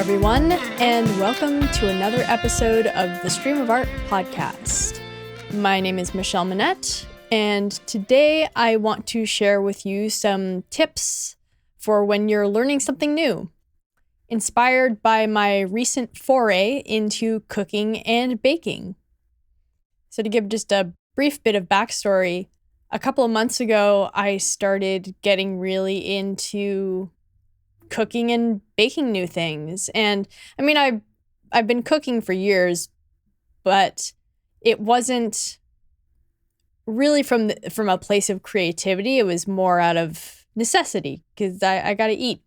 everyone, and welcome to another episode of the Stream of Art podcast. My name is Michelle Monette, and today I want to share with you some tips for when you're learning something new, inspired by my recent foray into cooking and baking. So to give just a brief bit of backstory, a couple of months ago, I started getting really into cooking and baking new things. And I mean, I've been cooking for years, but it wasn't really from a place of creativity. It was more out of necessity because I got to eat.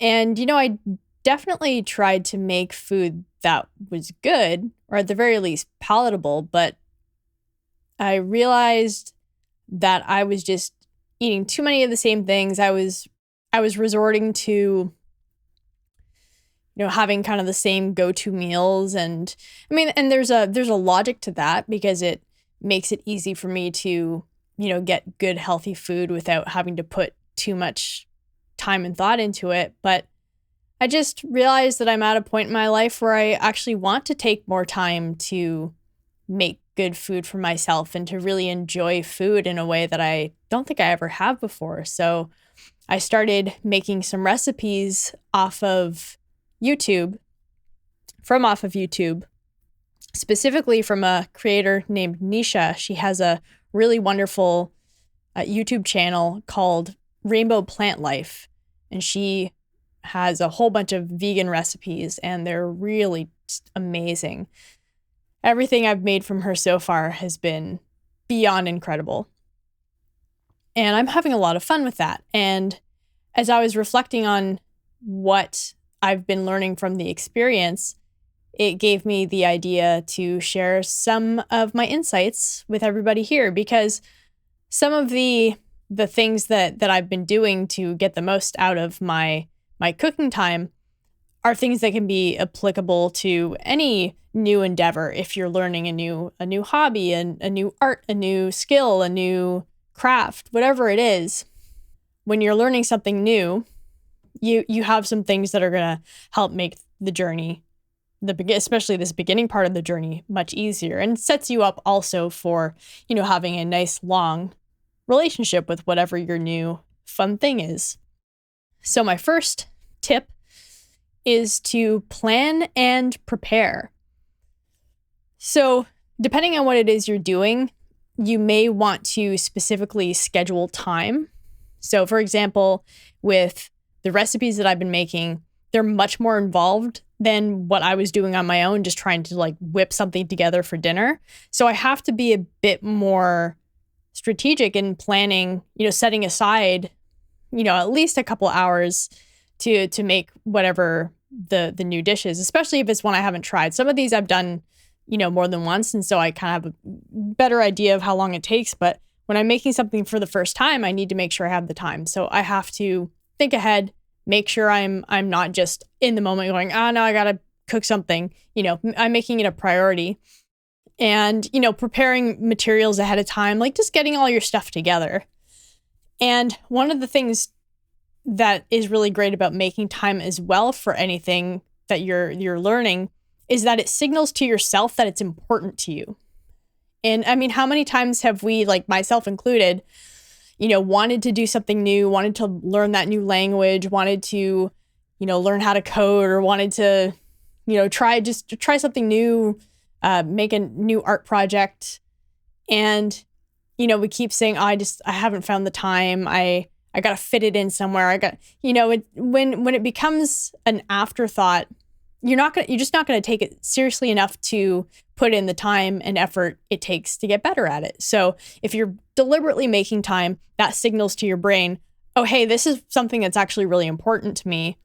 And, I definitely tried to make food that was good, or at the very least palatable, but I realized that I was just eating too many of the same things. I was resorting to, having kind of the same go-to meals. And I mean, and there's a logic to that because it makes it easy for me to, get good, healthy food without having to put too much time and thought into it. But I just realized that I'm at a point in my life where I actually want to take more time to make good food for myself and to really enjoy food in a way that I don't think I ever have before. So I started making some recipes off of YouTube, specifically from a creator named Nisha. She has a really wonderful YouTube channel called Rainbow Plant Life, and she has a whole bunch of vegan recipes, and they're really just amazing. Everything I've made from her so far has been beyond incredible. And I'm having a lot of fun with that. And as I was reflecting on what I've been learning from the experience, it gave me the idea to share some of my insights with everybody here, because some of the things that I've been doing to get the most out of my cooking time are things that can be applicable to any new endeavor. If you're learning a new hobby, a new art, a new skill, a new craft, whatever it is, when you're learning something new, you have some things that are going to help make the journey, especially this beginning part of the journey, much easier, and sets you up also for, having a nice long relationship with whatever your new fun thing is. So my first tip is to plan and prepare. So depending on what it is you're doing, you may want to specifically schedule time. So for example, with the recipes that I've been making, they're much more involved than what I was doing on my own, just trying to whip something together for dinner. So I have to be a bit more strategic in planning, setting aside, at least a couple hours to make whatever the new dish is, especially if it's one I haven't tried. Some of these I've done more than once. And so I kind of have a better idea of how long it takes. But when I'm making something for the first time, I need to make sure I have the time. So I have to think ahead, make sure I'm not just in the moment going, oh no, I got to cook something. I'm making it a priority. And, preparing materials ahead of time, just getting all your stuff together. And one of the things that is really great about making time as well for anything that you're learning is that it signals to yourself that it's important to you. And I mean, how many times have we, myself included, wanted to do something new, wanted to learn that new language, wanted to, learn how to code, or wanted to, try something new, make a new art project. And, we keep saying, I haven't found the time. I got to fit it in somewhere. When it becomes an afterthought, you're just not going to take it seriously enough to put in the time and effort it takes to get better at it. So if you're deliberately making time, that signals to your brain, oh, hey, this is something that's actually really important to me.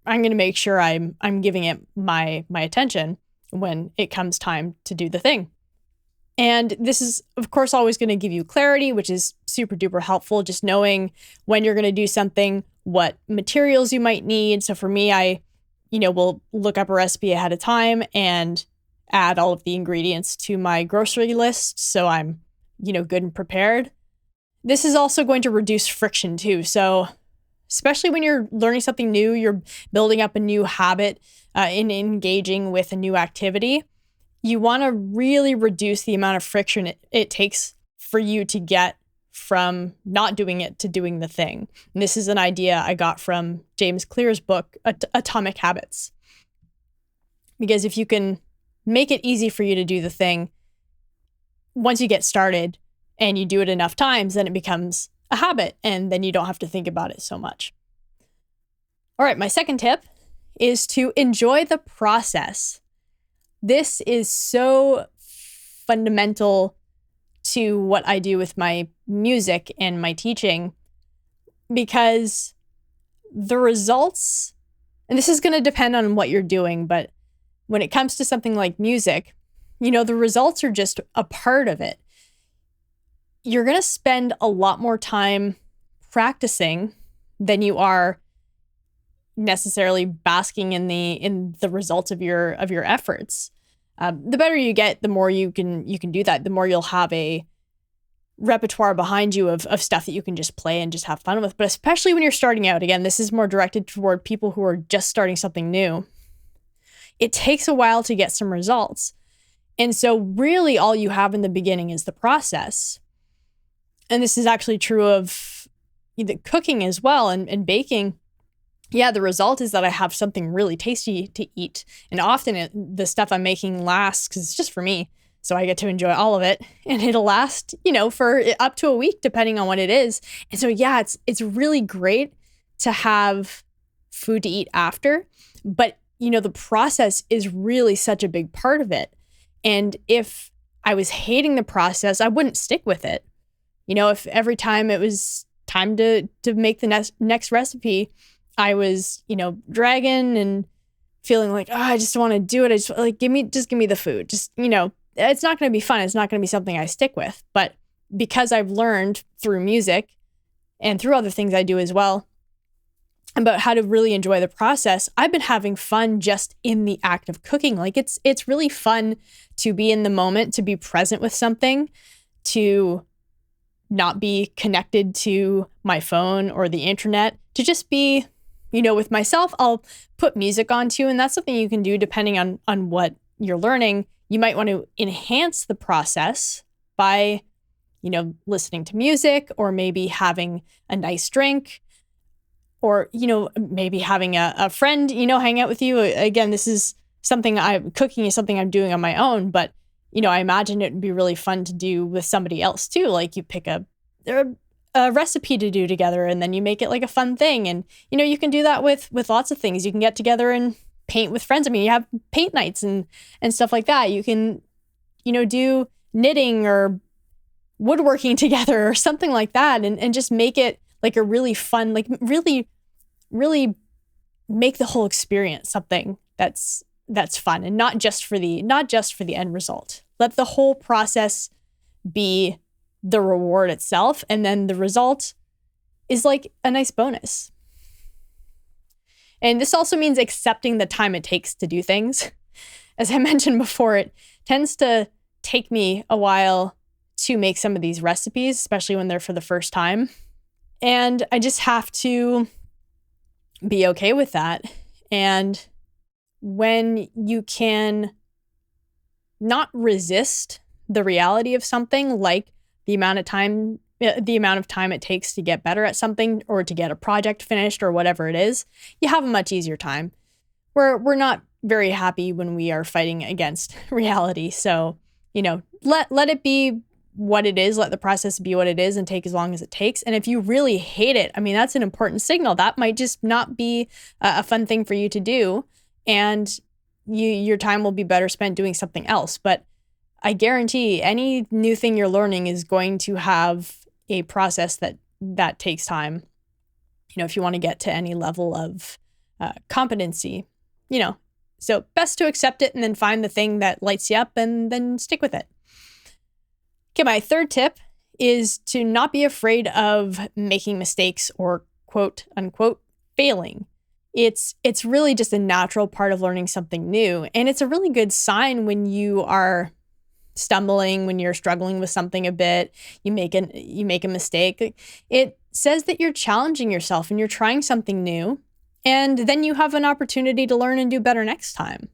I'm going to make sure I'm giving it my attention when it comes time to do the thing. And this is, of course, always going to give you clarity, which is super duper helpful. Just knowing when you're going to do something, what materials you might need. So for me, I will look up a recipe ahead of time and add all of the ingredients to my grocery list so I'm, good and prepared. This is also going to reduce friction too. So especially when you're learning something new, you're building up a new habit in engaging with a new activity. You want to really reduce the amount of friction it takes for you to get from not doing it to doing the thing. And this is an idea I got from James Clear's book, Atomic Habits. Because if you can make it easy for you to do the thing, once you get started and you do it enough times, then it becomes a habit, and then you don't have to think about it so much. All right, my second tip is to enjoy the process. This is so fundamental to what I do with my music and my teaching, because the results, and this is going to depend on what you're doing, but when it comes to something like music, the results are just a part of it. You're going to spend a lot more time practicing than you are necessarily basking in the results of your efforts. The better you get, the more you can do that. The more you'll have a repertoire behind you of stuff that you can just play and just have fun with. But especially when you're starting out, again, this is more directed toward people who are just starting something new. It takes a while to get some results. And so really all you have in the beginning is the process. And this is actually true of cooking as well and baking. Yeah, the result is that I have something really tasty to eat. And often the stuff I'm making lasts because it's just for me. So I get to enjoy all of it. And it'll last, for up to a week, depending on what it is. And so, yeah, it's really great to have food to eat after. But, the process is really such a big part of it. And if I was hating the process, I wouldn't stick with it. If every time it was time to make the next recipe, I was, dragging and feeling like, I just want to do it. I just like, give me the food. Just, it's not going to be fun. It's not going to be something I stick with. But because I've learned through music and through other things I do as well about how to really enjoy the process, I've been having fun just in the act of cooking. Like it's really fun to be in the moment, to be present with something, to not be connected to my phone or the internet, to just be, with myself. I'll put music on too, and that's something you can do depending on what you're learning. You might want to enhance the process by, listening to music, or maybe having a nice drink, or, maybe having a friend, hang out with you. Again, this is something cooking is something I'm doing on my own, but, I imagine it would be really fun to do with somebody else too. Like you pick a recipe to do together, and then you make it like a fun thing. And, you can do that with lots of things. You can get together and paint with friends. I mean, you have paint nights and stuff like that. You can, do knitting or woodworking together or something like that, and just make it like a really fun, like really, really make the whole experience something that's fun, and not just for the end result. Let the whole process be the reward itself, and then the result is like a nice bonus. And this also means accepting the time it takes to do things. As I mentioned before, it tends to take me a while to make some of these recipes, especially when they're for the first time. And I just have to be okay with that. And when you can not resist the reality of something, like the amount of time it takes to get better at something, or to get a project finished, or whatever it is, you have a much easier time. We're not very happy when we are fighting against reality. So, let it be what it is, let the process be what it is, and take as long as it takes. And if you really hate it, I mean, that's an important signal. That might just not be a fun thing for you to do, and your time will be better spent doing something else. But I guarantee any new thing you're learning is going to have a process that takes time. If you want to get to any level of competency, so best to accept it and then find the thing that lights you up and then stick with it. Okay, my third tip is to not be afraid of making mistakes or quote unquote failing. It's really just a natural part of learning something new. And it's a really good sign when you are stumbling, when you're struggling with something a bit, you make a mistake. It says that you're challenging yourself and you're trying something new, and then you have an opportunity to learn and do better next time.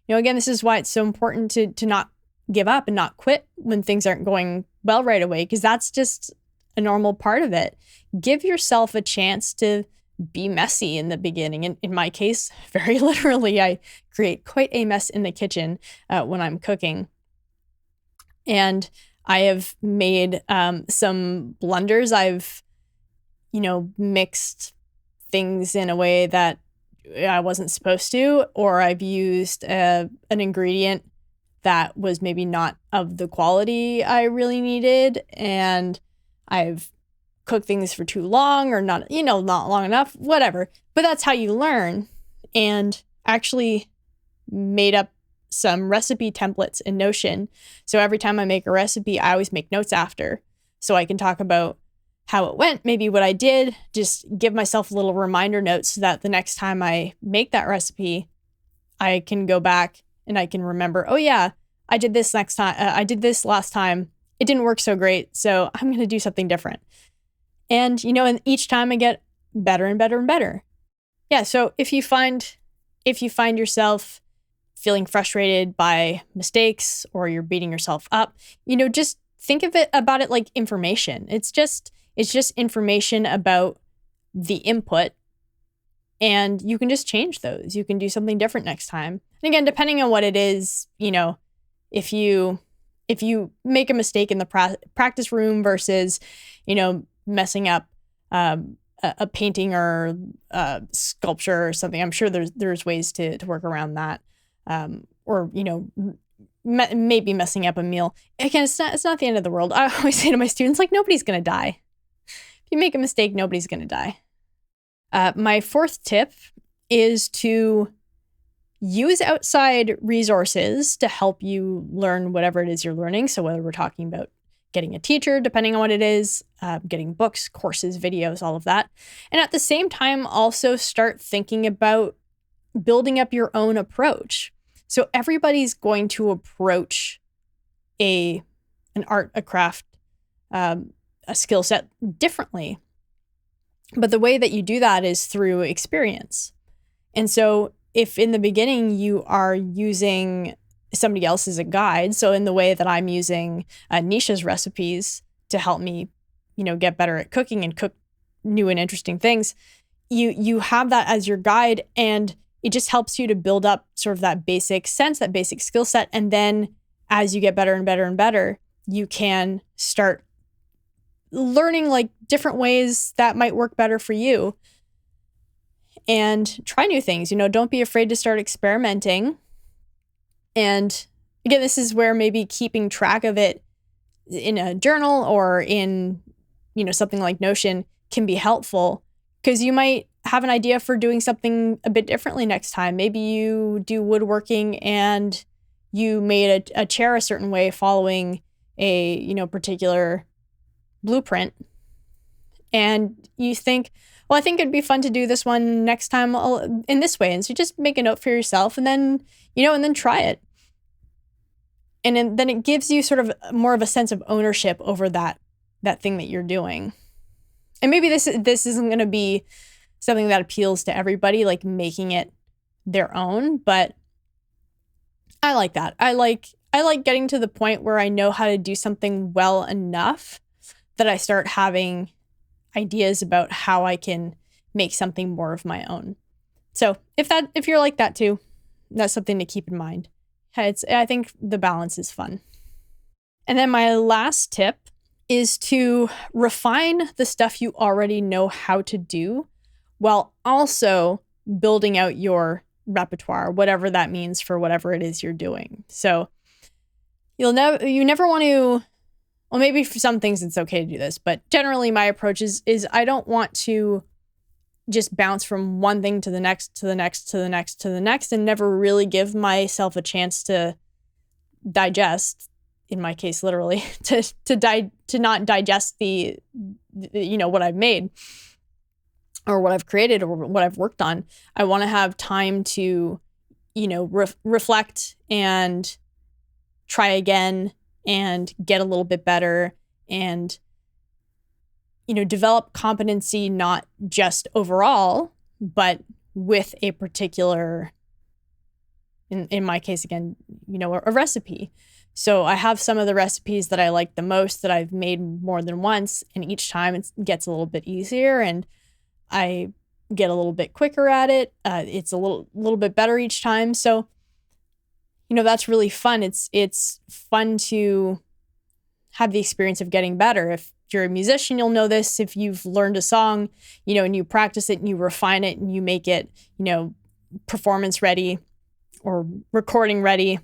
Again, this is why it's so important to not give up and not quit when things aren't going well right away, because that's just a normal part of it. Give yourself a chance to be messy in the beginning. And in my case, very literally, I create quite a mess in the kitchen when I'm cooking. And I have made some blunders. I've, mixed things in a way that I wasn't supposed to, or I've used an ingredient that was maybe not of the quality I really needed, and I've cooked things for too long or not, not long enough, whatever. But that's how you learn. And actually made up some recipe templates in Notion. So every time I make a recipe, I always make notes after, so I can talk about how it went, maybe what I did, just give myself little reminder notes so that the next time I make that recipe, I can go back and I can remember, oh yeah, I did this next time. I did this last time. It didn't work so great, so I'm going to do something different. And, and each time I get better and better and better. Yeah. So if you find yourself feeling frustrated by mistakes, or you're beating yourself up, just think about it like information. It's just information about the input, and you can just change those. You can do something different next time. And again, depending on what it is, if you make a mistake in the practice room versus, messing up a painting or sculpture or something, I'm sure there's ways to work around that. Or, maybe messing up a meal. Again, it's not the end of the world. I always say to my students, like, nobody's going to die. If you make a mistake, nobody's going to die. My fourth tip is to use outside resources to help you learn whatever it is you're learning. So whether we're talking about getting a teacher, depending on what it is, getting books, courses, videos, all of that. And at the same time, also start thinking about building up your own approach. So everybody's going to approach an art, a craft, a skill set differently. But the way that you do that is through experience. And so if in the beginning you are using somebody else as a guide, so in the way that I'm using Nisha's recipes to help me, get better at cooking and cook new and interesting things, you have that as your guide, and it just helps you to build up sort of that basic sense, that basic skill set. And then as you get better and better and better, you can start learning like different ways that might work better for you, and try new things. Don't be afraid to start experimenting. And again, this is where maybe keeping track of it in a journal or in, something like Notion can be helpful, because you might have an idea for doing something a bit differently next time. Maybe you do woodworking and you made a chair a certain way following a, particular blueprint. And you think, well, I think it'd be fun to do this one next time in this way. And so just make a note for yourself, and then, and then try it. And then it gives you sort of more of a sense of ownership over that thing that you're doing. And maybe this isn't going to be something that appeals to everybody, like making it their own, but I like that. I like getting to the point where I know how to do something well enough that I start having ideas about how I can make something more of my own. So if you're like that too, that's something to keep in mind. I think the balance is fun. And then my last tip is to refine the stuff you already know how to do, while also building out your repertoire, whatever that means for whatever it is you're doing. So you never want to, well, maybe for some things it's okay to do this, but generally my approach is I don't want to just bounce from one thing to the next, to the next, to the next, to the next, and never really give myself a chance to digest, in my case, literally, to not digest the what I've made or what I've created or what I've worked on. I want to have time to, reflect and try again and get a little bit better and develop competency not just overall, but with a particular, in my case, again, a recipe. So I have some of the recipes that I like the most that I've made more than once, and each time it gets a little bit easier and I get a little bit quicker at it. It's a little bit better each time. So, that's really fun. It's fun to have the experience of getting better. If you're a musician, you'll know this. If you've learned a song, and you practice it and you refine it and you make it, performance ready or recording ready,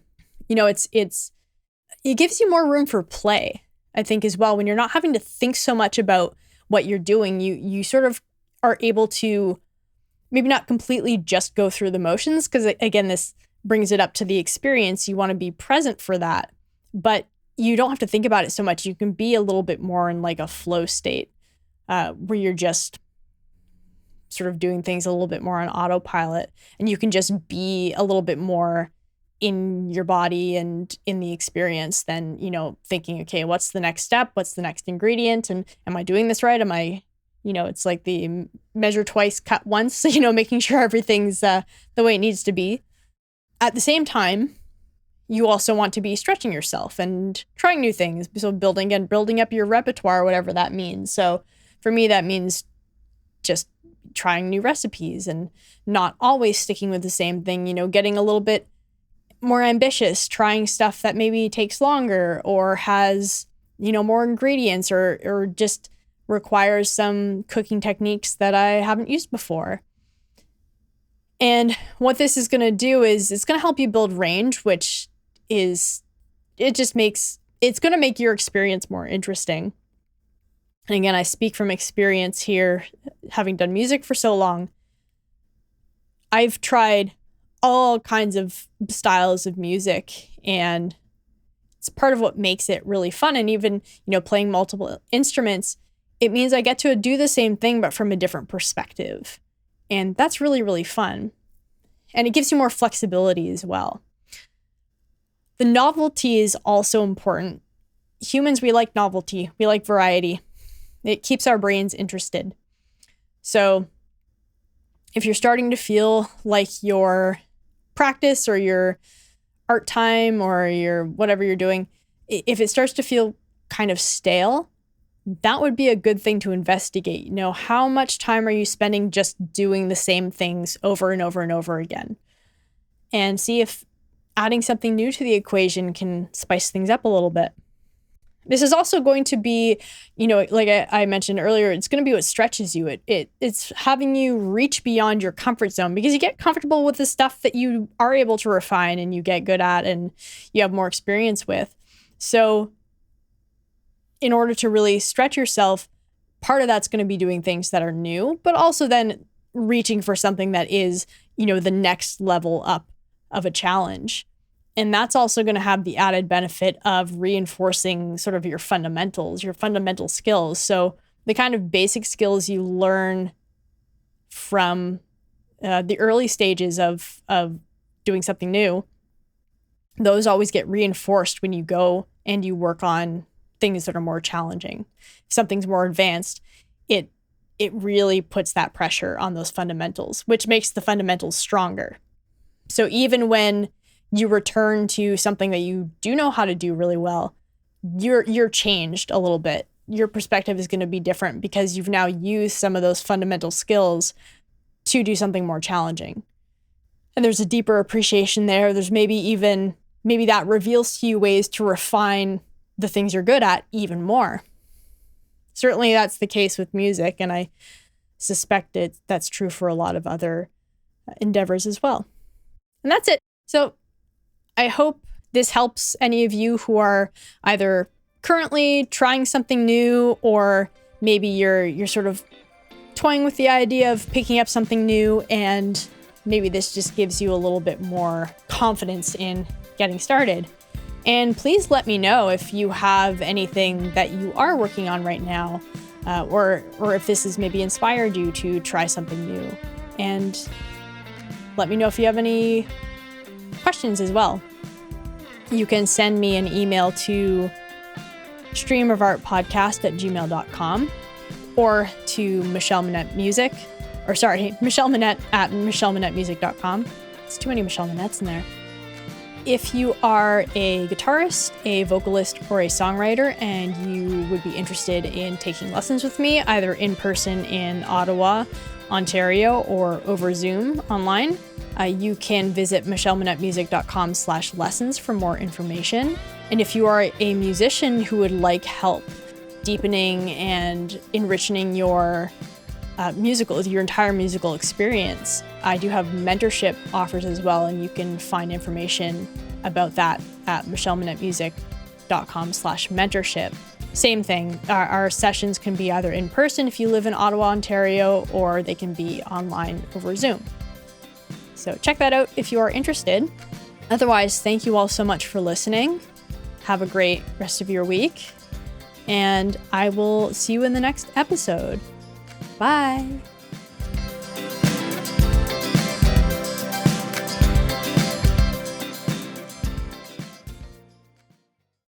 it gives you more room for play, I think, as well. When you're not having to think so much about what you're doing, you sort of are able to maybe not completely just go through the motions, because again, this brings it up to the experience. You want to be present for that, but you don't have to think about it so much. You can be a little bit more in like a flow state where you're just sort of doing things a little bit more on autopilot, and you can just be a little bit more in your body and in the experience than, thinking, okay, what's the next step? What's the next ingredient? And am I doing this right? Am I, it's like the measure twice, cut once, making sure everything's the way it needs to be. At the same time, you also want to be stretching yourself and trying new things. So building up your repertoire, whatever that means. So for me, that means just trying new recipes and not always sticking with the same thing, getting a little bit more ambitious, trying stuff that maybe takes longer or has, more ingredients or just requires some cooking techniques that I haven't used before. And what this is going to do is it's going to help you build range, which is, it's going to make your experience more interesting. And again, I speak from experience here, having done music for so long. I've tried all kinds of styles of music, and it's part of what makes it really fun. And even, playing multiple instruments, it means I get to do the same thing, but from a different perspective. And that's really, really fun. And it gives you more flexibility as well. The novelty is also important. Humans, we like novelty. We like variety. It keeps our brains interested. So if you're starting to feel like your practice or your art time or your whatever you're doing, if it starts to feel kind of stale, that would be a good thing to investigate. How much time are you spending just doing the same things over and over and over again? And see if adding something new to the equation can spice things up a little bit. This is also going to be, like I mentioned earlier, it's going to be what stretches you. It's having you reach beyond your comfort zone, because you get comfortable with the stuff that you are able to refine and you get good at and you have more experience with. So in order to really stretch yourself, part of that's going to be doing things that are new, but also then reaching for something that is, the next level up of a challenge. And that's also going to have the added benefit of reinforcing sort of your fundamentals, your fundamental skills. So the kind of basic skills you learn from the early stages of doing something new, those always get reinforced when you go and you work on things that are more challenging. If something's more advanced, it really puts that pressure on those fundamentals, which makes the fundamentals stronger. So even when you return to something that you do know how to do really well, you're changed a little bit. Your perspective is going to be different because you've now used some of those fundamental skills to do something more challenging. And there's a deeper appreciation there. There's maybe that reveals to you ways to refine the things you're good at even more. Certainly that's the case with music, and I suspect that's true for a lot of other endeavors as well. And that's it. So I hope this helps any of you who are either currently trying something new, or maybe you're sort of toying with the idea of picking up something new, and maybe this just gives you a little bit more confidence in getting started. And please let me know if you have anything that you are working on right now, or if this has maybe inspired you to try something new. And let me know if you have any questions as well. You can send me an email to streamofartpodcast@gmail.com, or to Michelle Monette Music, Michelle Monette at michellemonettemusic.com. It's too many Michelle Monettes in there. If you are a guitarist, a vocalist, or a songwriter, and you would be interested in taking lessons with me, either in person in Ottawa, Ontario, or over Zoom online, you can visit michellemonettemusic.com/lessons for more information. And if you are a musician who would like help deepening and enriching your entire musical experience, I do have mentorship offers as well, and you can find information about that at michellemonettemusic.com/mentorship. Same thing, our sessions can be either in person if you live in Ottawa, Ontario, or they can be online over Zoom. So check that out if you are interested. Otherwise, thank you all so much for listening. Have a great rest of your week, and I will see you in the next episode. Bye.